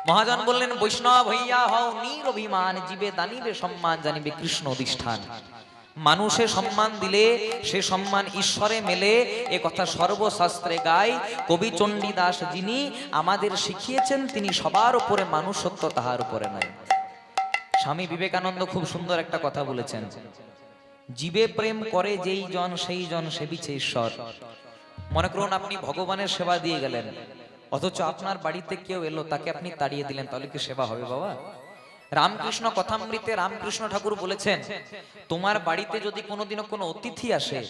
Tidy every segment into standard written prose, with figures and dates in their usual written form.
মহাজন বললেন, বৈষ্ণব হইয়া হও নিরভিমান, জীবে দানিবে সম্মান, জানিবে কৃষ্ণ অধিষ্ঠান। মানুষে সম্মান দিলে সে সম্মান ঈশ্বরে মেলে, এ কথা সর্বশাস্ত্রে গায়। কবি চণ্ডীদাস যিনি আমাদের শিখিয়েছেন, তিনি সবার উপরে মানুষত্ব, তাহার উপরে নাই। স্বামী বিবেকানন্দ খুব সুন্দর একটা কথা বলেছেন, জীবে প্রেম করে যেই জন, সেই জন সেবিছে ঈশ্বর। মনে করুন আপনি ভগবানের সেবা দিয়ে গেলেন, অথচ আপনার বাড়িতে কেউ এলো, তাকে আপনি তাড়িয়ে দিলেন, তাহলে কি সেবা হবে বাবা? রামকৃষ্ণ কথামৃতে রামকৃষ্ণ ঠাকুর বলেছেন, তোমার বাড়িতে যদি কোনোদিনও কোনো অতিথি আসে,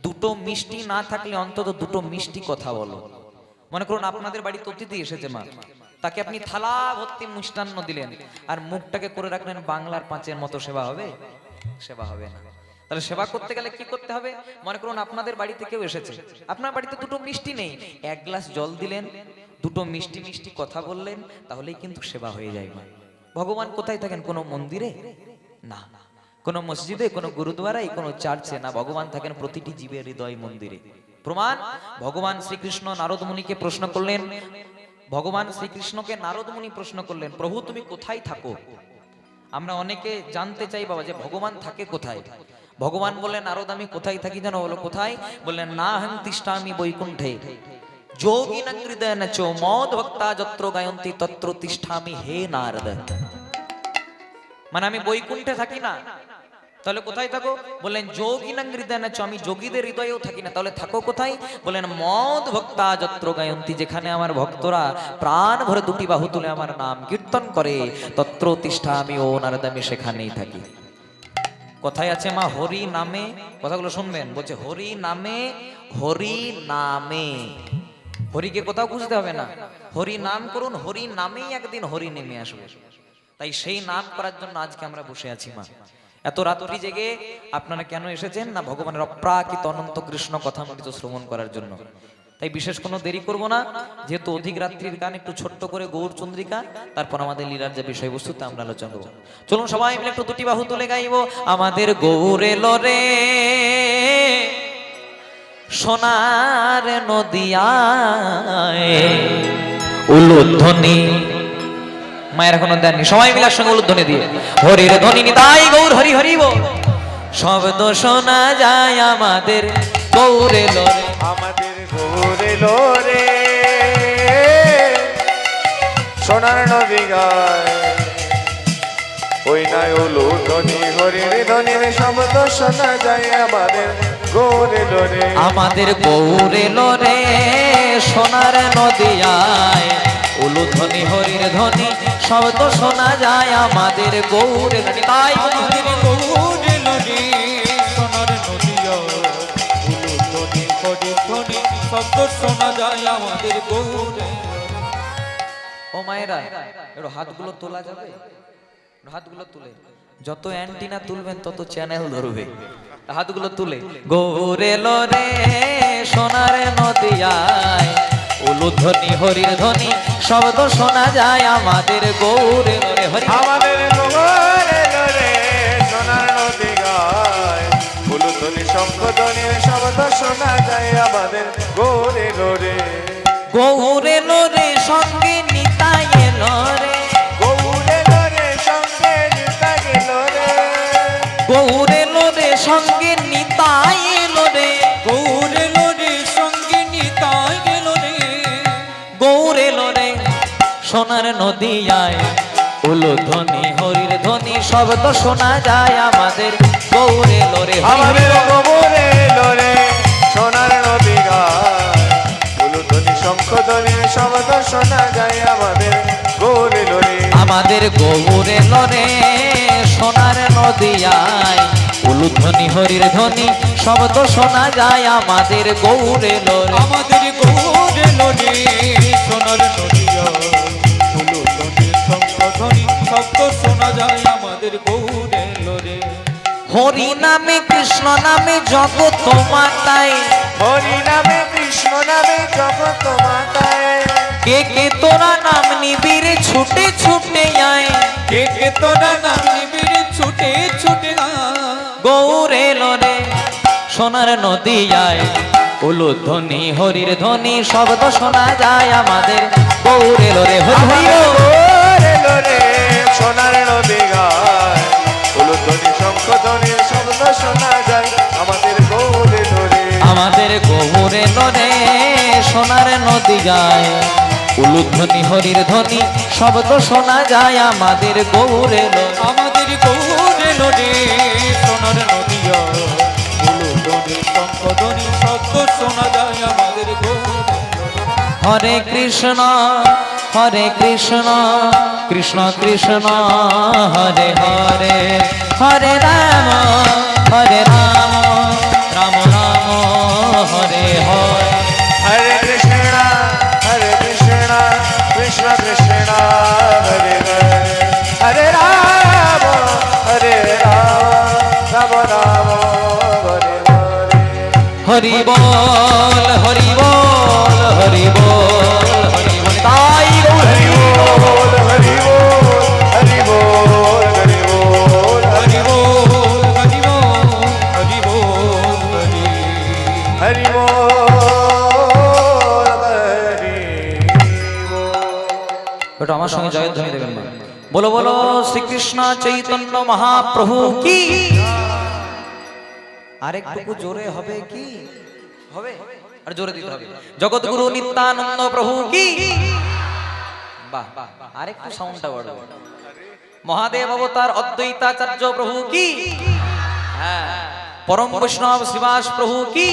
দুটো মিষ্টি না থাকলে অন্তত দুটো মিষ্টি কথা বলো। মনে করুন আপনাদের বাড়িতে অতিথি এসেছে মা, তাকে আপনি থালা ভর্তি মিষ্টান্ন দিলেন, আর মুখটাকে করে রাখলেন বাংলার পাঁচের মতো, সেবা হবে? সেবা হবে না। তাহলে সেবা করতে গেলে কি করতে হবে? মনে করুন আপনাদের বাড়িতে কেউ এসেছে, আপনার বাড়িতে দুটো মিষ্টি নেই, এক গ্লাস জল দিলেন, দুটো মিষ্টি মিষ্টি কথা বললেন, তাহলেই কিন্তু সেবা হয়ে যায় মা। ভগবান কোথায় থাকেন? কোনো মন্দিরে না, কোনো মসজিদে, কোনো গুরুদ্বারায়, কোনো চার্চে না। ভগবান থাকেন প্রতিটি জীবের হৃদয় মন্দিরে। প্রমাণ, ভগবান শ্রীকৃষ্ণ নারদ মুনিকে প্রশ্ন করলেন, ভগবান শ্রীকৃষ্ণকে নারদ মুনি প্রশ্ন করলেন, প্রভু তুমি কোথায় থাকো? আমরা অনেকে জানতে চাই বাবা যে ভগবান থাকে কোথায়। ভগবান বললেন, নারদ আমি কোথায় থাকি জানো? বলো কোথায়? বললেন, না হং তিষ্ঠামি বৈকুণ্ঠে যোগিনাং হৃদয়েন চ মদ ভক্তা যত্র গায়ন্তি তত্র তিষ্ঠামি হে নারদ। মানে আমি বৈকুণ্ঠে থাকি না, তাহলে কোথায় থাকো? বললেন, যোগিনাং হৃদয়েন চ, আমি যোগীদের হৃদয়েও থাকি না, তাহলে থাকো কোথায়? বললেন, মদ ভক্তা যত্র গায়ন্তি, যেখানে আমার ভক্তরা প্রাণ ভরে দুটি বাহু তুলে আমার নাম কীর্তন করে, তত্র তিষ্ঠামি ও নারদ, আমি সেখানেই থাকি। কোথায় আছে মা? হরি নামে। কথাগুলো শুনবেন, বলছে হরি নামে, হরি নামে। হরিকে কোথাও খুঁজতে হবে না, হরি নাম করুন, হরি নামেই একদিন হরি নেমে আসবে। তাই সেই নাম করার জন্য আজকে আমরা বসে আছি মা। এত রাত্রি জেগে আপনারা কেন এসেছেন? না ভগবানের অপ্রাকৃত অনন্ত কৃষ্ণ কথামৃত শ্রবণ করার জন্য। তাই বিশেষ কোনো দেরি করব না, যেহেতু অধিক রাত্রির গান, একটু ছোট্ট করে গৌর চন্দ্রিকা, তারপর আমাদের লীলার যে বিষয়বস্তুতে আমরা আলোচনা করব। চলুন সবাই মিলে একটু দুটি বাহু তুলে গাইব, আমাদের গৌর এলো রে সোনার নদিয়ায় উলুধ্বনি। মায়ের এখনো দেননি, সবাই মিলার সঙ্গে উলুধ্বনি দিয়ে, হরির ধ্বনি নিতাই গৌর হরি হরি বল। শব্দ শোনা যায় আমাদের গৌর এলো রে, আমাদের গৌর এলো রে সোনার নদী গায়, ওই নাই উলুধ্বনি হরির ধ্বনির শব্দ শোনা যায় আমাদের গৌর এলো রে। আমাদের গৌর এলো রে সোনার নদিয়ায় উলুধ্বনি হরির ধ্বনি শব্দ শোনা যায় আমাদের গৌর এলো রে। তাই আমাদের গৌর এলো রে সোনার নদিয়ায় উলুধ্বনি হরির ধ্বনি শব্দ শোনা যায় আমাদের গৌর। ও মায়েরা, একটু হাতগুলো তোলা যাবে? হাতগুলো তুলে, যত অ্যান্টিনা তুলবেন তত চ্যানেল ধরবে। হাতগুলো তুলে, গৌর এলো রে সোনার নদিয়ায় উলুধ্বনি হরির ধ্বনি শব্দ শোনা যায় আমাদের গৌর এলো রে হরি। আমাদের গৌর এলো রে সোনার নদী গায়, উলুধ্বনি শঙ্খধ্বনির শব্দ শোনা যায় আমাদের গৌর এলো রে। গৌর এলো রে সঙ্গে নিতাই এলো রে, গৌর এলো রে সঙ্গে নিতা গেল রে। গৌর এলো রে সঙ্গে নিতাই এলো রে, গৌর এলো রে সঙ্গে নিতাই গেল রে। গৌর এলো রে সোনার নদিয়ায় উলুধ্বনি হরির ধ্বনি শব্দ শোনা যায় আমাদের গৌর এলো রে হরি হরি আমাদের বল। গৌর এলো রে সোনার নদী গায়, উলুধ্বনি শঙ্খধ্বনির শব্দ শোনা যায় আমাদের গৌর এলো রে। আমাদের গৌর এলো রে সোনার নদিয়ায় উলুধ্বনি হরির ধ্বনি শব্দ শোনা যায় আমাদের গৌর এলো রে। আমাদের গৌর এলো রে সোনার নদিয়ায় উলুধ্বনি শঙ্খধ্বনি শব্দ শোনা যায় আমাদের গৌর এলো রে। হরি নামে কৃষ্ণ নামে জগৎ মাতায়, হরি নামে কৃষ্ণ নামে জগৎ মাতায়, কে কে তোরা নাম নিবিড় ছুটে ছুটে আয়, কে কে তোরা নাম নিবিড় ছুটে ছুটে আয়। গৌর এলো রে সোনার নদিয়ায় উলুধ্বনি হরির ধ্বনি শব্দ শোনা যায় আমাদের গৌর এলো রে হরি হরি বল। গৌরে লরে সোনার নদী যায় উলুধ্বনি হরির ধ্বনি শব্দ শোনা যায় আমাদের গৌরে লরে। আমাদের গৌরে লোরে সোনার নদিয়া উলুধ্বনি শঙ্খধ্বনি শব্দ শোনা যায় আমাদের গৌরে লোরে। হরে কৃষ্ণ কৃষ্ণ কৃষ্ণ হরে হরে হরে রাম রাম রাম হরে হরে। हरे कृष्ण कृष्ण कृष्ण हरे हरे हरे राम राम राम हरे हरे। হরি বল হরি বল হরি বল হরি বল তাই গৌর हरि बोल हरि बोल हरि बोल हरि बोल হরি বল হরি বল হরি বল হরি हरि बोल हरि बोल। ওটা আমার সঙ্গে জয়ধ্বনি দেবেন না। বলো বলো শ্রীকৃষ্ণ চৈতন্য মহাপ্রভু কি। আরেকটুকু জোরে হবে কি হবে আর জোরে দিতে হবে। জগৎগুরু নিত্যানন্দ প্রভু কি। বাহ আরেকটু সাউন্ডটা বাড়াবো। মহাদেব অবতার অদ্বৈতাচার্য প্রভু কি। হ্যাঁ পরম বৈষ্ণব শ্রীবাস প্রভু কি।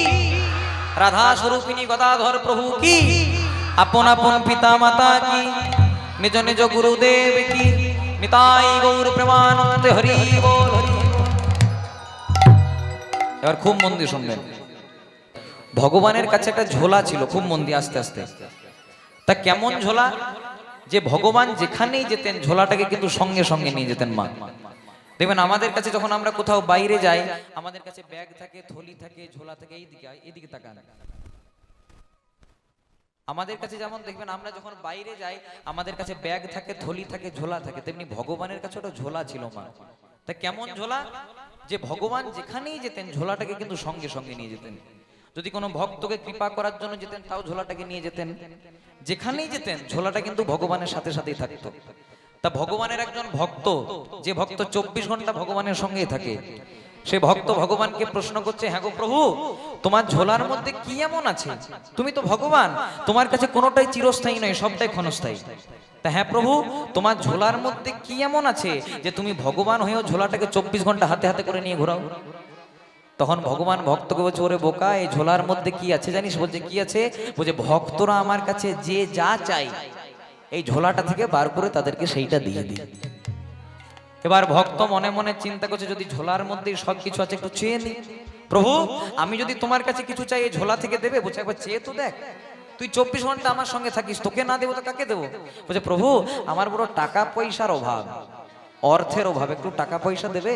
রাধা স্বরূপিণী গদাধর প্রভু কি। আপন আপন পিতা মাতা কি। নিজ নিজ গুরুদেব কি। নিতাই গৌর প্রেমানন্দে হরি বল হরি বল। এবার খুব মন দিয়ে শুনবেন। ভগবানের কাছে একটা ঝোলা ছিল, খুব মন দিয়ে আস্তে আস্তে। তা কেমন ঝোলা, যে ভগবান যেখানেই যেতেন ঝোলাটাকে কিন্তু সঙ্গে সঙ্গে নিয়ে যেতেন মা। দেখবেন আমাদের কাছে যখন আমরা কোথাও বাইরে যাই আমাদের কাছে ব্যাগ থাকে, থলি থাকে, ঝোলা থাকে, এইদিকে তাকান। আমাদের কাছে যেমন দেখবেন আমরা যখন বাইরে যাই আমাদের কাছে ব্যাগ থাকে, থলি থাকে, ঝোলা থাকে, তেমনি ভগবানের কাছে ওটা ঝোলা ছিল মা। তা কেমন ঝোলা, যে ভগবান যেখানেই যেতেন ঝোলাটাকে কিন্তু সঙ্গে সঙ্গে নিয়ে যেতেন। যদি কোনো ভক্তকে কৃপা করার জন্য যেতেন তাও ঝোলাটাকে নিয়ে যেতেন। যেখানেই যেতেন ঝোলাটা কিন্তু ভগবানের সাথে সাথেই থাকতো। তা ভগবানের একজন ভক্ত, যে ভক্ত 24 ঘন্টা ভগবানের সঙ্গেই থাকে, সে ভক্ত ভগবানকে প্রশ্ন করছে, হ্যাঁ গো প্রভু, তোমার ঝোলার মধ্যে কি এমন আছে? তুমি তো ভগবান, তোমার কাছে কোনোটাই চিরস্থায়ী নয়, সবটাই ক্ষণস্থায়ী। তা হ্যাঁ প্রভু, তোমার ঝোলার মধ্যে কি এমন আছে যে তুমি ভগবান হয়েও ঝোলাটাকে 24 ঘন্টা হাতে হাতে করে নিয়ে ঘোরাও? তখন ভগবান ভক্তকে বলছে, ওরে বোকা, এই ঝোলার মধ্যে কি আছে জানিস? বলছে কি আছে? বলছে ভক্তরা আমার কাছে যে যা চাই এই ঝোলাটা থেকে বার করে তাদেরকে সেইটা দিয়ে দিই। এবার ভক্ত মনে মনে চিন্তা করছে, যদি ঝোলার মধ্যেই সবকিছু আছে একটু চেয়ে নি। প্রভু, আমি যদি তোমার কাছে কিছু চাই এই ঝোলা থেকে দেবে? বলছে একবার চেয়ে তো দেখ, তুই 24 ঘন্টা আমার সঙ্গে থাকিস, তোকে না দেবো তো কাকে দেবো? বলছে প্রভু, আমার বড় টাকা পয়সার অভাব, অর্থের অভাব, একটু টাকা পয়সা দেবে?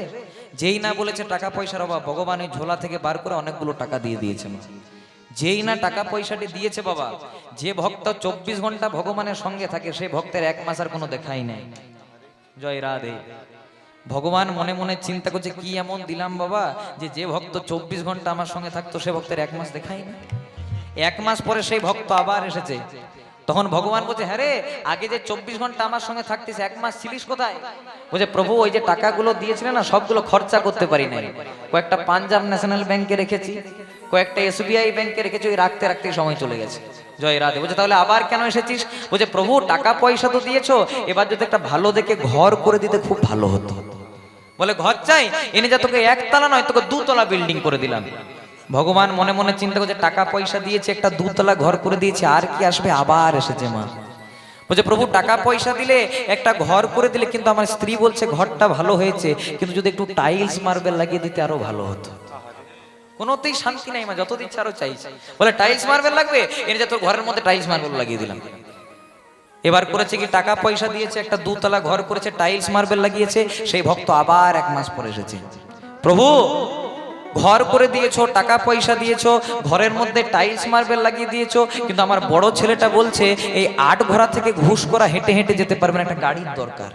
যেই না বলেছে টাকা পয়সার অভাব, ভগবান এই ঝোলা থেকে বার করে অনেকগুলো টাকা দিয়ে দিয়েছেন। যেই না টাকা পয়সাটি দিয়েছে বাবা, যে ভক্ত 24 ঘন্টা ভগবানের সঙ্গে থাকে সেই ভক্তের 1 মাস আর কোনো দেখাই নাই। জয় রাধে। ভগবান মনে মনে চিন্তা করছে, কি এমন দিলাম বাবা যে ভক্ত 24 ঘন্টা আমার সঙ্গে থাকতো সে ভক্তের 1 মাস দেখাই না। 1 মাস পরে সেই ভক্ত আবার এসেছে। তখন ভগবান বলছে, হ্যাঁ রে, আগে যে 24 ঘন্টা আমার সঙ্গে থাকতিস 1 মাস ছিলিস কোথায়? বলছে প্রভু, ওই যে টাকাগুলো দিয়েছিলেন না, সবগুলো খরচা করতে পারি নাই। কয়েকটা পাঞ্জাব ন্যাশনাল ব্যাংকে রেখেছি, কয়েকটা SBI ব্যাংকে রেখেছি, ওই রাখতে রাখতেই সময় চলে গেছে। জয় রাধে। বলছে তাহলে আবার কেন এসেছিস? বলছে প্রভু, টাকা পয়সা তো দিয়েছো, এবার যদি একটা ভালো দেখে ঘর করে দিতে খুব ভালো হতো। বলে ঘর চাই? এনে যা তোকে 1 তলা নয়, তোকে 2 তলা বিল্ডিং করে দিলাম। ভগবান মনে মনে চিন্তা করছে, টাকা পয়সা দিয়েছে, একটা 2 তলা ঘর করে দিয়েছে, আর কি আসবে? আবার এসেছে মা। বলছে প্রভু, টাকা পয়সা দিলে, একটা ঘর করে দিলে, কিন্তু আমার স্ত্রী বলছে ঘরটা ভালো হয়েছে, কিন্তু যদি একটু টাইলস মার্বেল লাগিয়ে দিতে আরো ভালো হতো। কোনোতেই শান্তি নাই মা, যত দিচ্ছে আরো চাইছে। বলে টাইলস মার্বেল লাগবে? এনে যা তোর ঘরের মধ্যে টাইলস মার্বেল লাগিয়ে দিলাম। এবার করেছে কি, টাকা পয়সা দিয়েছে, একটা 2 তলা ঘর করেছে, টাইলস মার্বেল লাগিয়েছে, সেই ভক্ত আবার 1 মাস পরে এসেছে। প্রভু, ঘর করে দিয়েছো, টাকা পয়সা দিয়েছো, ঘরের মধ্যে টাইলস মার্বেল লাগিয়ে দিয়েছো, কিন্তু আমার বড় ছেলেটা বলছে এই 8 ঘোড়া থেকে ঘুষ করা হেঁটে হেঁটে যেতে পারবে না, একটা গাড়ির দরকার।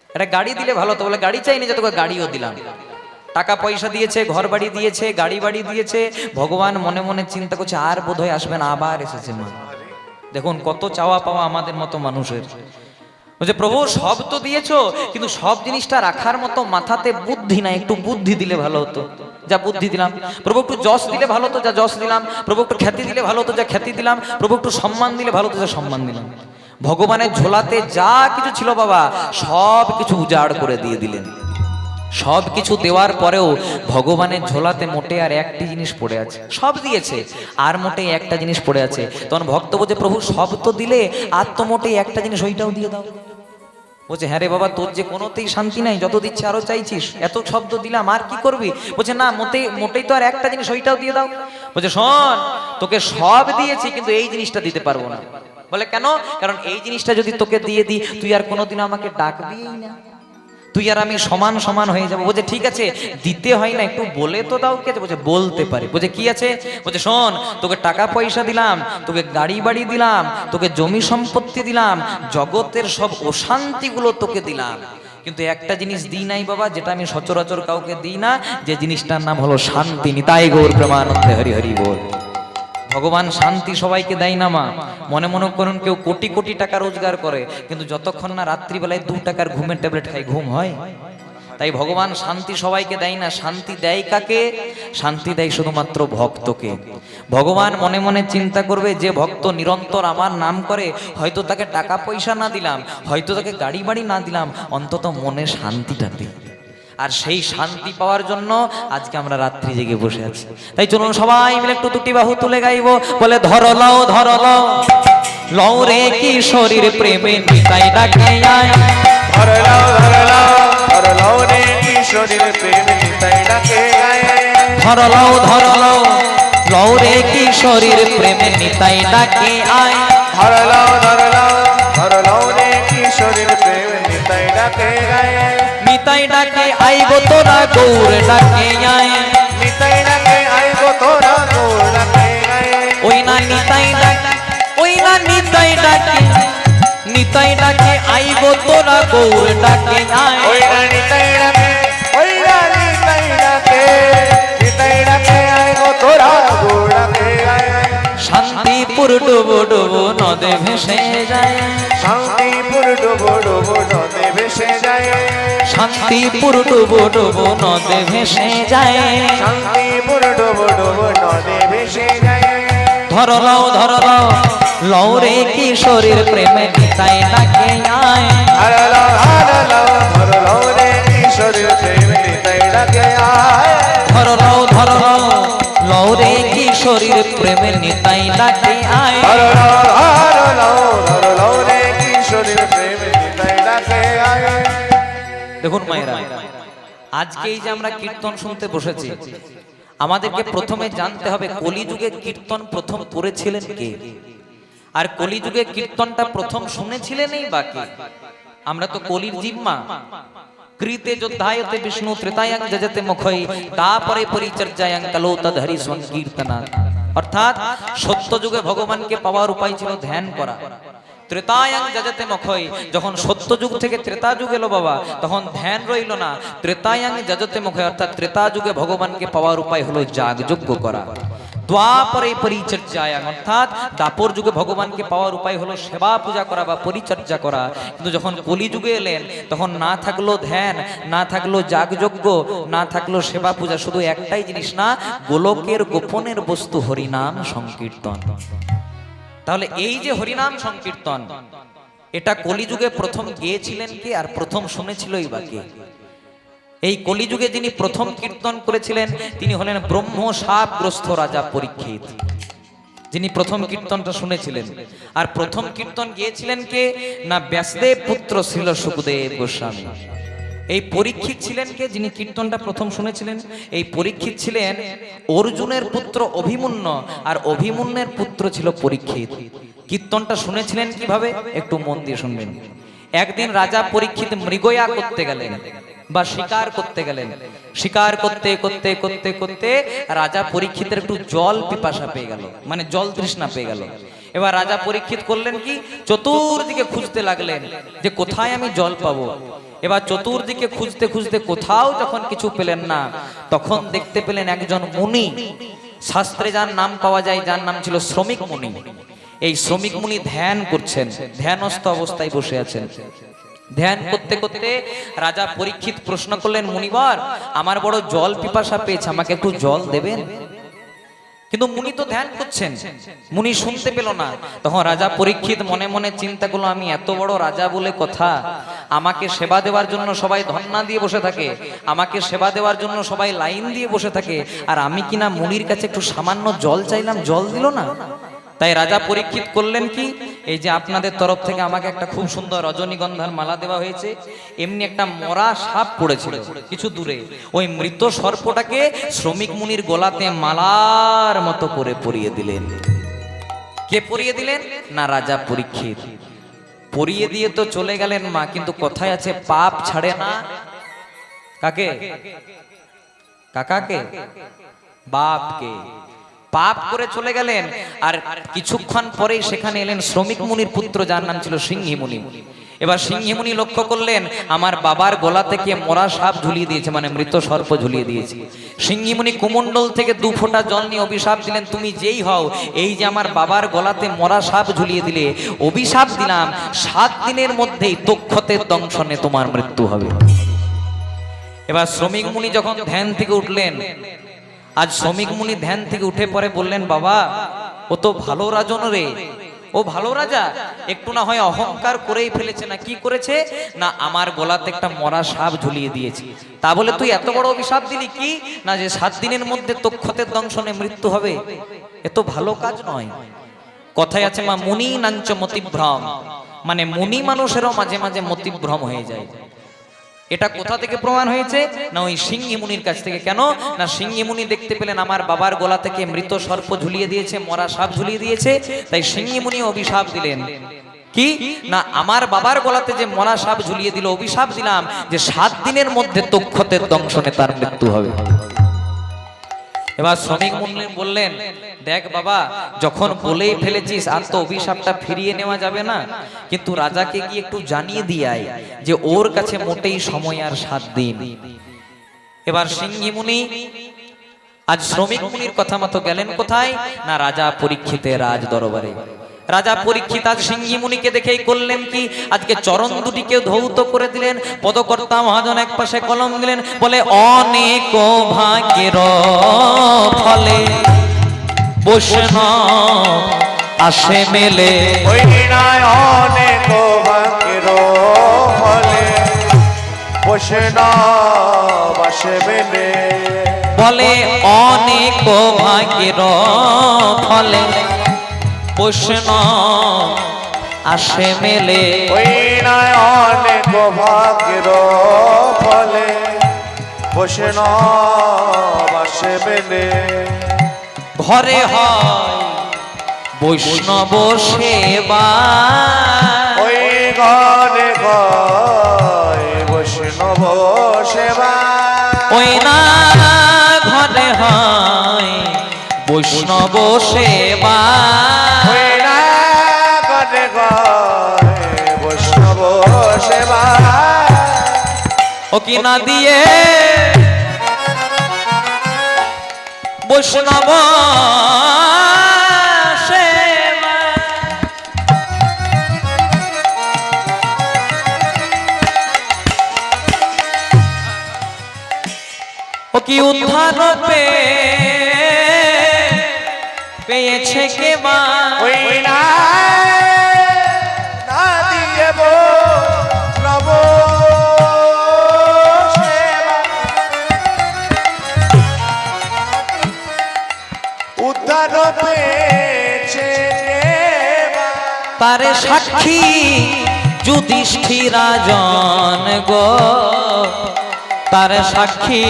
একটা গাড়ি দিলে ভালো তো। বলে গাড়ি চাইনি, যে তোকে গাড়িও দিলাম। টাকা পয়সা দিয়েছে, ঘর বাড়ি দিয়েছে, গাড়ি বাড়ি দিয়েছে। ভগবান মনে মনে চিন্তা করছে, আর বোধহয় আসবে না, আবার এসেছে মা। দেখুন কত চাওয়া পাওয়া আমাদের মতো মানুষের। বলছে প্রভু, সব তো দিয়েছো, কিন্তু সব জিনিসটা রাখার মতো মাথাতে বুদ্ধি নাই, একটু বুদ্ধি দিলে ভালো হতো। যা বুদ্ধি দিলাম। প্রভু একটু যশ দিলে ভালো হতো, যা যশ দিলাম। প্রভু একটু খ্যাতি দিলে ভালো হতো, যা খ্যাতি দিলাম। প্রভু একটু সম্মান দিলে ভালো হতো, যা সম্মান দিলাম। ভগবানের ঝোলাতে যা কিছু ছিল বাবা সব কিছু উজাড় করে দিয়ে দিলেন। সব কিছু দেওয়ার পরেও ভগবানের ঝোলাতে মোটে আর একটি জিনিস পড়ে আছে। সব দিয়েছে আর মোটে একটা জিনিস পড়ে আছে। তখন ভক্ত বলছে, প্রভু সব তো দিলে, আর তো মোটে একটা জিনিস, ওইটাও দিয়ে দাও। বলছে, হ্যাঁ রে বাবা, তোর যে কোনোতেই শান্তি নাই, যত দিচ্ছে আরো চাইছিস, এত শব্দ দিলাম আর কি করবি? বলছে, না মোটেই তো আর একটা জিনিস, ওইটাও দিয়ে দাও। বলছে, শোন, তোকে সব দিয়েছি কিন্তু এই জিনিসটা দিতে পারবো না। বলে, কেন? কারণ এই জিনিসটা যদি তোকে দিয়ে দিই, তুই আর কোনোদিন আমাকে ডাকবি না, তুই আর আমি সমান সমান হয়ে যাবো। বলছে, ঠিক আছে, দিতে হয় না, একটু বলে তো দাও। কি আছে? বলছে, বলতে পারি। বলছে, কি আছে? বলছে, শোন, তোকে টাকা পয়সা দিলাম, তোকে গাড়ি বাড়ি দিলাম, তোকে জমি সম্পত্তি দিলাম, জগতের সব অশান্তিগুলো তোকে দিলাম, কিন্তু একটা জিনিস দিই নাই বাবা, যেটা আমি সচরাচর কাউকে দিই না, যে জিনিসটার নাম হলো শান্তি। নিতাই গৌর প্রেমানন্দে হরি হরি বল। ভগবান শান্তি সবাইকে দেয় না মা। মনে মনে করুন কেউ কোটি কোটি টাকা রোজগার করে, কিন্তু যতক্ষণ না রাত্রিবেলায় 2 টাকার ঘুমের ট্যাবলেট খায়, ঘুম হয়? তাই ভগবান শান্তি সবাইকে দেয় না। শান্তি দেয় কাকে? শান্তি দেয় শুধুমাত্র ভক্তকে। ভগবান মনে মনে চিন্তা করবে, যে ভক্ত নিরন্তর আমার নাম করে, হয়তো তাকে টাকা পয়সা না দিলাম, হয়তো তাকে গাড়ি বাড়ি না দিলাম, অন্তত মনে শান্তিটা দিই। আর সেই শান্তি পাওয়ার জন্য আজকে আমরা রাত্রি জেগে বসে আছি। তাই চলুন সবাই মিলে একটু দুটি বাহু তুলে গাইবো। বলে, ধরো লও ধরো লও, লও রে কি শরীর প্রেমে নিতাই ডাকে আয়। ধরে লাও ধরে লাও, ধরে লাও রে কিশোরীর প্রেম নিতাই ডাকে আয়। ধরো লও ধরো লও, লও রে কি শরীর প্রেমে নিতাই ডাকে আয়। ধরে লাও ধরে লাও, ধরে লাও রে কিশোরীর প্রেম নিতাই ডাকে আয়। নিতাই ডাকে আইবো তোরা গৌর ডাকে আয়। নিতাই ডাকে আইবো তোরা গৌর ডাকে আয়। ওই না নিতাই ডাকে, ওই না নিতাই ডাকে, নিতাই ডাকে আইবো তোরা গৌর ডাকে আয়। ওই না নিতাই ডাকে, ওই না নিতাই ডাকে, নিতাই ডাকে আইবো তোরা গৌর ডাকে আয়। শান্তিপুর ডুবো ডুবো নদে ভেসে যায়। শান্তিপুর ডুবো ডুবো নদে ভেসে যায়। শান্তিপুর ডুবো ডুবো নদে ভেসে যায়। শান্তিপুর ডুবো ডুবো নদে ভেসে যায়। ধর লও ধর লও, লও রে কিশোরীর প্রেমে নিতাই ডাকে আয়। ধরে লাও ধরে লাও, ধরে লাও রে কিশোরীর প্রেম নিতাই ডাকে আয়। ধর লও ধর লও, লও রে কিশোরীর প্রেমে নিতাই ডাকে আয়। ধরে লাও ধরে লাও, ধরে লাও রে কিশোরীর প্রেম নিতাই ডাকে আয়। দেখুন মায়েরা, আজকে এই যে আমরা কীর্তন শুনতে বসেছি, আমাদেরকে প্রথমে জানতে হবে কলিযুগে কীর্তন প্রথম করেছিলেন কে, আর কলিযুগে কীর্তনটা প্রথম শুনেছিলেনই বাকি। আমরা তো কলির জিম্মা। কৃতে যোদ্ধায়তে বিষ্ণু ত্রেতায়াং যজতে মুখই তাপরে পরিচর্যায়াং কালো তদহরি সংকীর্তনা। অর্থাৎ সত্য যুগে ভগবানকে পাওয়ার উপায় ছিল ধ্যান করা। ত্রেতায়াং যজতে মুখই, যখন সত্য যুগ থেকে ত্রেতা যুগ এলো বাবা, তখন ধ্যান রইল না। ত্রেতায়াং যজতে মুখই, অর্থাৎ ত্রেতা যুগে ভগবানকে পাওয়ার উপায় হলো যাগযজ্ঞ করা। দ্বাপরে পরিচর্যায়াং, অর্থাৎ দাপর যুগে ভগবানকে পাওয়ার উপায় হলো সেবা পূজা করা বা পরিচর্যা করা। কিন্তু যখন কলিযুগে এলেন, তখন না থাকলো ধ্যান, না থাকলো যাগযজ্ঞ, না থাকলো সেবা পূজা, শুধু একটাই জিনিস না, গোলকের গোপনের বস্তু হরিনাম সংকীর্তন। তাহলে এই যে হরিনাম সংকীর্তন, এটা কলিযুগে প্রথম গেয়েছিলেন কে, আর প্রথম শুনেছিলই বা কে? এই কলিযুগে যিনি প্রথম কীর্তন করেছিলেন, তিনি হলেন ব্রহ্ম শাপগ্রস্ত রাজা পরীক্ষিত, যিনি প্রথম কীর্তনটা শুনেছিলেন। আর প্রথম কীর্তন গিয়েছিলেন কে না, ব্যাসদেব পুত্র ছিল সুখদেব গোস্বামী। এই পরীক্ষিত ছিলেন কে, যিনি কীর্তনটা প্রথম শুনেছিলেন? এই পরীক্ষিত ছিলেন অর্জুনের পুত্র অভিমন্যু, আর অভিমন্যুর পুত্র ছিল পরীক্ষিত। কীর্তনটা শুনেছিলেন কিভাবে, একটু মন দিয়ে শুনবেন। একদিন রাজা পরীক্ষিত মৃগয়া করতে গেলেন বা শিকার করতে গেলেন। শিকার করতে করতে করতে করতে রাজা পরীক্ষিতের একটু জল পিপাসা পেয়ে গেল, মানে জল তৃষ্ণা পেয়ে গেল। এবার রাজা পরীক্ষিত করলেন কি, চতুর্দিকে খুঁজতে লাগলেন যে কোথায় আমি জল পাবো। এবার চতুর্দিকে খুঁজতে খুঁজতে কোথাও যখন কিছু পেলেন না, তখন দেখতে পেলেন একজন মুনি, শাস্ত্রে যার নাম পাওয়া যায়, যার নাম ছিল শ্রমিক মুনি। এই শ্রমিক মুনি ধ্যান করছেন, ধ্যানস্থ অবস্থায় বসে আছেন। ধ্যান করতে করতে রাজা পরীক্ষিত প্রশ্ন করলেন, মুনিবর আমার বড় জল পিপাসা পেয়েছে, আমাকে একটু জল দেবেন? কিন্তু মুনি তো ধ্যান করছেন, মুনি শুনতে পেল না। তখন রাজা পরীক্ষিত মনে মনে চিন্তা করলো, আমি এত বড় রাজা বলে কথা, আমাকে সেবা দেওয়ার জন্য সবাই ধন্না দিয়ে বসে থাকে, আমাকে সেবা দেওয়ার জন্য সবাই লাইন দিয়ে বসে থাকে, আর আমি কিনা মুনির কাছে একটু সামান্য জল চাইলাম, জল দিল না। তাই রাজা পরীক্ষিত করলেন কি, এই যে আপনাদের তরফ থেকে আমাকে একটা খুব সুন্দর রজনীগন্ধার মালা দেওয়া হয়েছে, এমনি একটা মরা সাপ পড়েছিল কিছু দূরে, ওই মৃত সর্পটাকে শ্রমিক মুনির গলাতে মালার মতো করে পরিয়ে দিলেন। কে পরিয়ে দিলেন? না রাজা পরীক্ষিত। পরিয়ে দিয়ে তো চলে গেলেন মা, কিন্তু কথায় আছে পাপ ছাড়ে না কাকে? কাকাকে? বাপকে। পাপ করে চলে গেলেন, আর কিছুক্ষণ পরেই সেখানে এলেন শ্রমিক মুনির পুত্র, যার নাম ছিল সিংহী মুনি। এবার সিংহী মুনি লক্ষ্য করলেন আমার বাবার গলা থেকে মরা সাপ ঝুলিয়ে দিয়েছে, মানে মৃত সর্প ঝুলিয়ে দিয়েছে। সিংহী মুনি কুমণ্ডল থেকে 2 ফোঁটা জল নিয়ে অভিশাপ দিলেন, তুমি যেই হও, এই যে আমার বাবার গলাতে মরা সাপ ঝুলিয়ে দিলে, অভিশাপ দিলাম 7 দিনের মধ্যেই তক্ষতের দংশনে তোমার মৃত্যু হবে। এবার শ্রমিক মুনি যখন ধ্যান থেকে উঠলেন, আজ শ্রমিক মুনি ধ্যান থেকে উঠে পরে বললেন, বাবা ও তো ভালো রাজন রে, ও ভালো রাজা, একটু না হয় অহংকার করেই ফেলেছে। না কি করেছে? না আমার গলাতে একটা মরা সাপ ঝুলিয়ে দিয়েছে, তা বলে তুই এত বড় অভিশাপ দিলি কি না যে 7 দিনের মধ্যে তক্ষতের দংশনে মৃত্যু হবে? এ তো ভালো কাজ নয়। কথায় আছে মা মুনি নাঞ্চ মতিভ্রম, মানে মুনি মানুষেরও মাঝে মাঝে মতিভ্রম হয়ে যায়। এটা কোথা থেকে প্রমাণ হয়েছে? না ওই সিংহী মুনির কাছ থেকে। কেন না সিংহী মুনি দেখতে পেলেন আমার বাবার গলা থেকে মৃত সর্প ঝুলিয়ে দিয়েছে, মরা সাপ ঝুলিয়ে দিয়েছে, তাই সিংহী মুনি অভিশাপ দিলেন কি না আমার বাবার গলাতে যে মরা সাপ ঝুলিয়ে দিল, অভিশাপ দিলাম যে 7 দিনের মধ্যে তক্ষতের দংশনে তার মৃত্যু হবে। এবার শ্রমিক মুনি বললেন, দেখ বাবা, যখন বলেই ফেলেছিস আর তো অভিশাপটা ফিরিয়ে নেওয়া যাবে না, কিন্তু রাজাকে গিয়ে একটু জানিয়ে দিয়ে আয় যে ওর কাছে মোটেই সময় আর 7 দিন। এবার সিংহী মুনি আজ শ্রমিক মুনির কথা মতো গেলেন কোথায়? না রাজা পরীক্ষিতের রাজ দরবারে। রাজা পরীক্ষিত আজ সিংহী মুনিকে দেখেই করলেন কি, আজকে চরণ দুটিকে ধৌত করে দিলেন, পদকর্তা মহাজন এক পাশে কলম দিলেন, বলে অনেক ভাগ্যের ফলে বৈষ্ণব আসে মেলে। ওই নাই অনেক ভাগ্যের ফলে বৈষ্ণব আসে মেলে। বলে অনেক ভাগ্যের ফলে বৈষ্ণব আসে মেলে। ওই নাই অনেক ভাগ্যের ফলে বৈষ্ণব আসে মেলে। ঘরে হয় বৈষ্ণব সেবা, ওই ঘরে হয় বৈষ্ণব সেবা। ওই না ঘরে হয় বৈষ্ণব সেবা। ওই না ঘরে হয় বৈষ্ণব সেবা। ও কি না দিয়ে বৈষ্ণব সেবা। ও কি উদ্ধার পেয়েছে কে মা? ওই না দিয়ে বৈষ্ণব সেবা। উদ্ধার পেয়েছে কেবা। তারে সাক্ষী যুধিষ্ঠির রাজন গো, তার সাক্ষী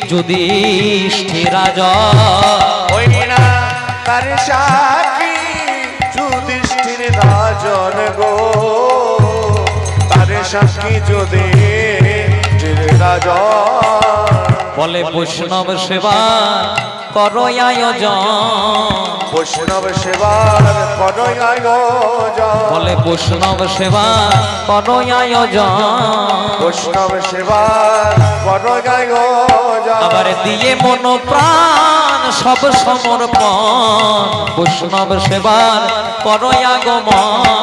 যুধিষ্ঠির রাজন। ওই না তার সাক্ষী যুধিষ্ঠির রাজন গো, তার সাক্ষী যুধিষ্ঠির রাজন। বলে বৈষ্ণব সেবা করো আয়োজন। বৈষ্ণব সেবার করো আয়োজন, বলে বৈষ্ণব সেবা করো আয়োজন। বৈষ্ণব সেবার করো আয়োজন, আবার দিয়ে মন প্রাণ সব সমর্পণ, বৈষ্ণব সেবার করো আগমন।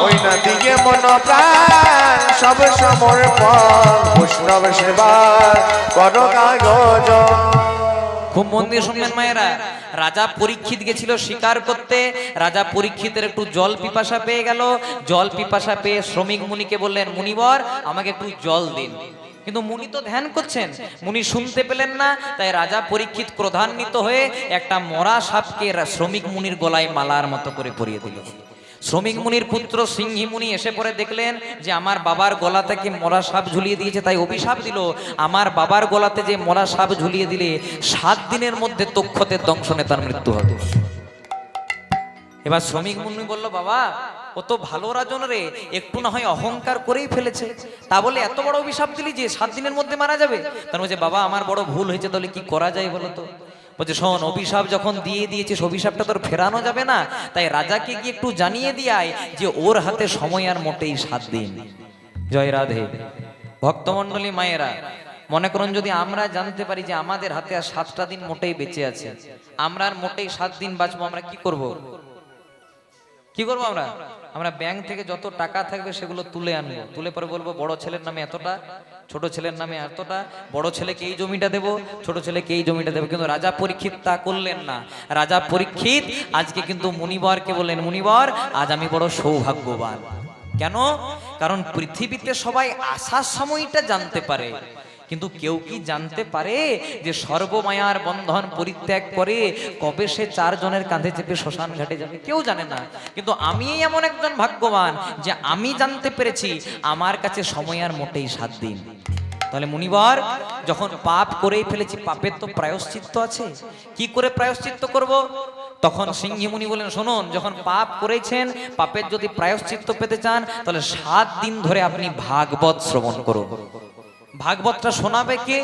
ওই না দিকে মন প্রাণ সব সমর্পণ, বৈষ্ণব সেবার করো আয়োজন। খুব মন দিয়ে শুনবেন মায়েরা, রাজা পরীক্ষিত গেছিল শিকার করতে। রাজা পরীক্ষিতের একটু জল পিপাসা পেয়ে গেল। জল পিপাসা পেয়ে শ্রমিক মুনিকে বললেন, মুনিবর আমাকে একটু জল দিন। কিন্তু মুনি তো ধ্যান করছেন, মুনি শুনতে পেলেন না। তাই রাজা পরীক্ষিত ক্রোধান্বিত হয়ে একটা মরা সাপকে শ্রমিক মুনির গলায় মালার মতো করে পরিয়ে দিল। শ্রমিক মুনির পুত্র সিংহী মুনি এসে পরে দেখলেন যে আমার বাবার গলা থেকে মরা সাপ ঝুলিয়ে দিয়েছে, তাই অভিশাপ দিল, আমার বাবার গলাতে যে মরা সাপ ঝুলিয়ে দিলে 7 দিনের মধ্যে তক্ষতের দংশনে তার মৃত্যু হবে। এবার শ্রমিক মুনি বলল, বাবা ও তো ভালো রাজন রে, একটু না হয় অহংকার করেই ফেলেছে, তা বলে এত বড় অভিশাপ দিলি যে 7 দিনের মধ্যে মারা যাবে। তার বলছে, বাবা আমার বড় ভুল হয়েছে, তাহলে কি করা যায় বলো তো? বলছে, শোন, অভিশাপ যখন দিয়ে দিয়েছিস অভিশাপটা তোর ফেরানো যাবে না, তাই রাজাকে গিয়ে একটু জানিয়ে দিয়াই যে ওর হাতে সময় আর মোটেই 7 দিন। জয় রাধে। ভক্তমণ্ডলী মায়েরা, মনে করুন যদি আমরা জানতে পারি যে আমাদের হাতে আর 7টা দিন মোটেই বেঁচে আছে, আমরা আর মোটেই 7 দিন বাঁচবো, আমরা কি করব? কি করবো? আমরা ব্যাংক থেকে যত টাকা থাকবে সেগুলো তুলে আনবো, তুলে পরে বলবো বড় ছেলের নামে এতটা, ছোট ছেলের নামে এতটা, বড় ছেলেকে এই জমিটা দেবো, ছোট ছেলেকে এই জমিটা দেবো। কিন্তু রাজা পরীক্ষিত তা করলেন না। রাজা পরীক্ষিত আজকে কিন্তু মুনিবরকে বললেন, মুনিবর আজ আমি বড় সৌভাগ্যবান। কেন? কারণ পৃথিবীতে সবাই আসার সময়টা জানতে পারে, কিন্তু কেউ কি জানতে পারে যে সর্বমায়ার বন্ধন পরিত্যাগ করে কবে সে 4 জনের কাঁধে চেপে শ্মশান ঘাটে যাবে? কেউ জানে না। কিন্তু আমি এমন একজন ভাগ্যবান যে আমি জানতে পেরেছি আমার কাছে সময় আর মোটেই 7 দিন। তাহলে মুনিবর, যখন পাপ করেই ফেলেছি, পাপের তো প্রায়শ্চিত্ত আছে, কি করে প্রায়শ্চিত্ত করব? তখন সিংহী মুনি বলেন, শুনুন, যখন পাপ করেছেন, পাপের যদি প্রায়শ্চিত্ত পেতে চান তাহলে 7 দিন ধরে আপনি ভাগবত শ্রবণ করুন। ভাগবতটা শোনাবে কে?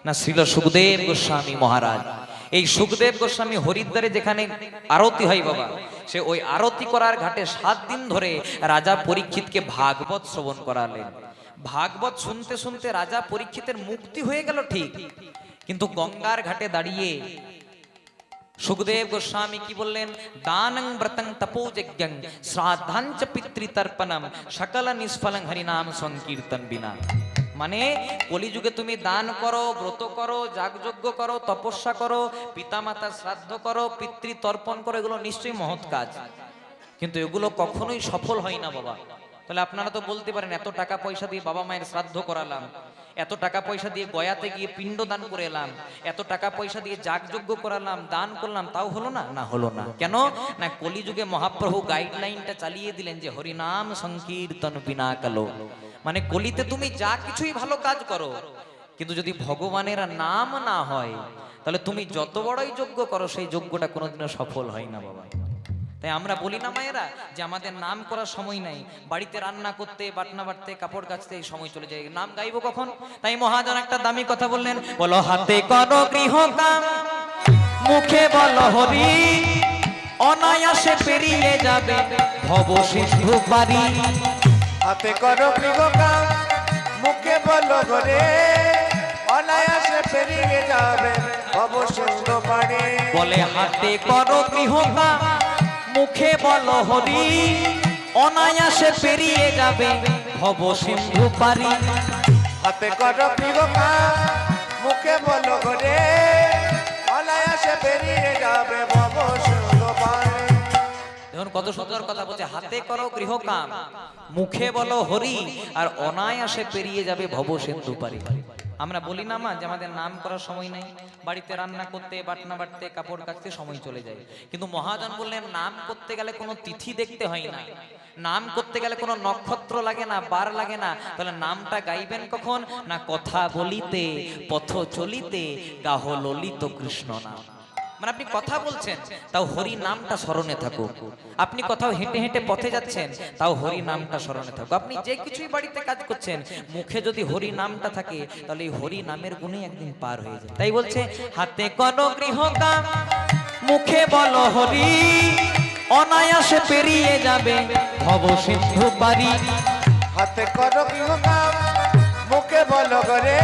না শ্রীল সুখদেব গোস্বামী মহারাজ। এই সুখদেব গোস্বামী হরিদ্বারে যেখানে আরতি হয় বাবা, সে ওই আরতি করার ঘাটে 7 দিন ধরে রাজা পরীক্ষিতকে ভাগবত শ্রবণ করালেন। ভাগবত শুনতে শুনতে রাজা পরীক্ষিতের মুক্তি হয়ে গেল ঠিক, কিন্তু গঙ্গার ঘাটে দাঁড়িয়ে সুখদেব গোস্বামী কি বললেন? দানং ব্রতং তপোযজ্ঞং শ্রাদ্ধাঞ্চ পিতৃতর্পণম সকল নিষ্ফলং হরিনাম সংকীর্তন বিনা। মানে কলিযুগে তুমি দান করো, ব্রত করো, যাগযজ্ঞ করো, তপস্যা করো, পিতামাতার শ্রাদ্ধ করো, পিতৃতর্পণ করো, এগুলো নিশ্চয়ই মহৎ কাজ, কিন্তু এগুলো কখনোই সফল হয় না বাবা। তাহলে আপনারা তো বলতে পারেন, এত টাকা পয়সা দিয়ে বাবা মায়ের শ্রাদ্ধ করালাম, এত টাকা পয়সা দিয়ে গয়াতে গিয়ে পিণ্ড দান করে এলাম, এত টাকা পয়সা দিয়ে যাগযজ্ঞ করালাম, দান করলাম, তাও হলো না? না, হলো না। কেন? না কলিযুগে মহাপ্রভু গাইডলাইনটা চালিয়ে দিলেন যে হরিনাম সংকীর্তন বিনা কালো। মানে কলিতে তুমি যা কিছুই ভালো কাজ করো, কিন্তু যদি ভগবানের নাম না হয় তাহলে তুমি যত বড়ই যজ্ঞ করো সেই যজ্ঞটা কোনোদিনও সফল হয় না বাবা। তাই আমরা বলি না মায়েরা যে আমাদের নাম করার সময় নাই, বাড়িতে রান্না করতে, বাটনা বাটতে, কাপড় কাচতে এই সময় চলে যায়, নাম গাইবো কখন? তাই মহাজন একটা দামি কথা বললেন, বলো হাতে করো গৃহ কাম, মুখে বলো হরি, অনায়াসে পেরিয়ে যাবে ভব সিন্ধু পারি। হাতে করো গৃহ কাম, মুখে বলো ঘরে, অনায়াসে পেরিয়ে যাবে ভব সিন্ধু পারি। বলে হাতে করো গৃহ কাম, মুখে বলো হরি, অনায়াসে পেরিয়ে যাবে ভব সিন্ধু পারি। হাতে করো গৃহ কাম, মুখে বলো ঘরে, অনায়াসে পেরিয়ে যাবে ভব সিন্ধু পারি। দেখুন কত সুন্দর কথা বলছে, হাতে করো গৃহ কাম, মুখে বলো হরি, আর অনায়াসে পেরিয়ে যাবে ভব সিন্ধু পারি। আমরা বলি না মা যে আমাদের নাম করার সময় নাই, বাড়িতে রান্না করতে, বাটনা বাটতে, কাপড় কাচতে সময় চলে যায়, কিন্তু মহাজন বললেন নাম করতে গেলে কোনো তিথি দেখতে হয় না, নাম করতে গেলে কোনো নক্ষত্র লাগে না, বার লাগে না। তাহলে নামটা গাইবেন কখন? না কথা বলিতে, পথ চলিতে, গাহ ললিত কৃষ্ণ নাম। মানে আপনি কথা বলছেন তাও হরি নামটা স্মরণে থাকুক, আপনি কোথাও হেঁটে হেঁটে পথে যাচ্ছেন তাও হরি নামটা স্মরণে থাকুক, আপনি যে কিছুই বাড়িতে কাজ করছেন মুখে যদি হরি নামটা থাকে তাহলে এই হরি নামের গুণে একদিন পার হয়ে যায়। তাই বলছে হাতে করো গৃহকাম মুখে বলো হরি, অনায়াসে পেরিয়ে যাবে ভব সিন্ধু পারি। হাতে করো গৃহকাম মুখে বলো করে,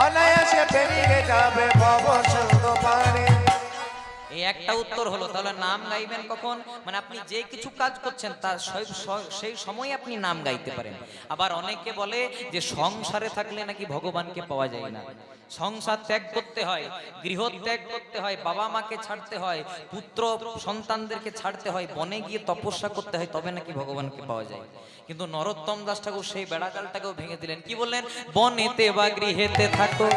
অনায়াসে পেরিয়ে যাবে ভব সিন্ধু পারি। এই একটা উত্তর হলো। তাহলে নাম গাইবেন কখন? মানে আপনি যে কিছু কাজ করছেন তার সেই সময় আপনি নাম গাইতে পারেন। আবার অনেকে বলে যে সংসারে থাকলে নাকি ভগবানকে পাওয়া যায় না, সংসার ত্যাগ করতে হয়, গৃহ ত্যাগ করতে হয়, বাবা মাকে ছাড়তে হয়, পুত্র সন্তানদেরকে ছাড়তে হয়, বনে গিয়ে তপস্যা করতে হয়, তবে নাকি ভগবানকে পাওয়া যায়। কিন্তু নরোত্তম দাস ঠাকুর সেই বেড়াজালটাকেও ভেঙে দিলেন। কি বললেন? বনেতে বা গৃহেতে থাকো,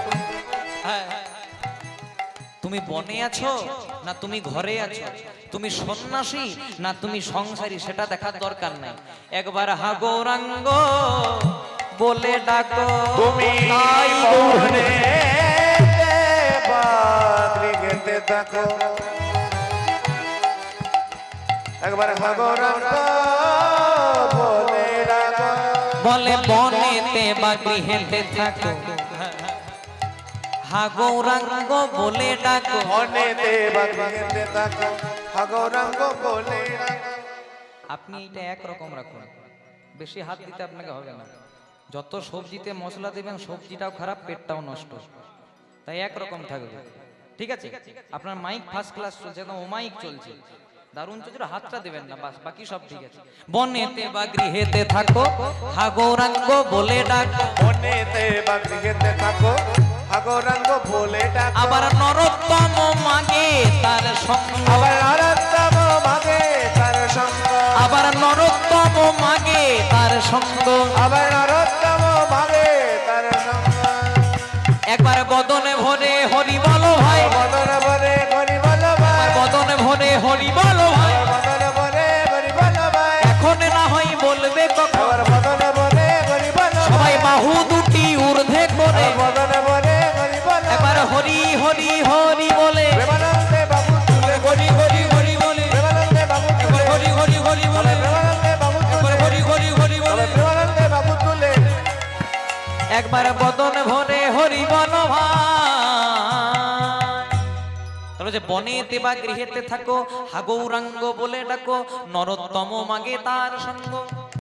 হ্যাঁ তুমি বনে আছো না তুমি ঘরে আছো, তুমি সন্ন্যাসী না তুমি সংসারী, সেটা দেখার দরকার নাই। একবার হা গৌরাঙ্গ বলে ডাকো, তুমি তাই বনেতে বা গৃহেতে থাকো, একবার হা গৌরাঙ্গ বলে ডাকো। বলে বনেতে বা গৃহেতে থাকো, হা গৌরাঙ্গ বলে ডাকো। বনেতে বা গৃহেতে থাকো, হা গৌরাঙ্গ বলে ডাকো। আপনি এটা একরকম রাখুন, বেশি হাত দিতে আপনাকে হবে না। যত সবজিতে মশলা দেবেন সবজিটাও খারাপ, পেটটাও নষ্ট, তাই একরকম থাকবে। ঠিক আছে? আপনার মাইক ফার্স্ট ক্লাস চলছে, একদম ও মাইক চলছে, দারুণ চলছে, হাতটা দেবেন না, বাস বাকি সব ঠিক আছে। বনেতে বা গৃহেতে থাকো, হা গৌরাঙ্গ বলে ডাকো। বনেতে বা গৃহেতে থাকো, হা গৌরাঙ্গ বলে ডাকো। আবার নরোত্তম মাগে তার সঙ্গ, আবার নরোত্তম মাগে তার সঙ্গ, আবার নরোত্তম মাগে তার সঙ্গ। আবার নরোত্তম মাগে তার সঙ্গ। একবার বদনে ভরে হরি বলো ভাই, বদন বরে হরি বলো ভাই, বদনে ভরে হরি বলো ভাই, বদন বরে হরি বলো ভাই। এখন না হয় বলবে কখন, আবার বদন বরে হরি বলো ভাই, সবাই বাহু দুটি ঊর্ধ্বে করে বদন বরে হরি বলো। একবার হরি হরি হরি বলে, প্রেমানন্দে বাবু তুলে হরি হরি হরি বলে, প্রেমানন্দে বাবু তুলে, হরি হরি হরি বলে, প্রেমানন্দে বাবু তুলে, হরি হরি হরি বলে। প্রেমানন্দে বাবু তুলে। একবার বদন ভরে হরি বলো ভাই। তাহলে যে বনেতে বা গৃহেতে থাকো, হা গৌরাঙ্গ বলে ডাকো, নরোত্তম মাগে তার সঙ্গ।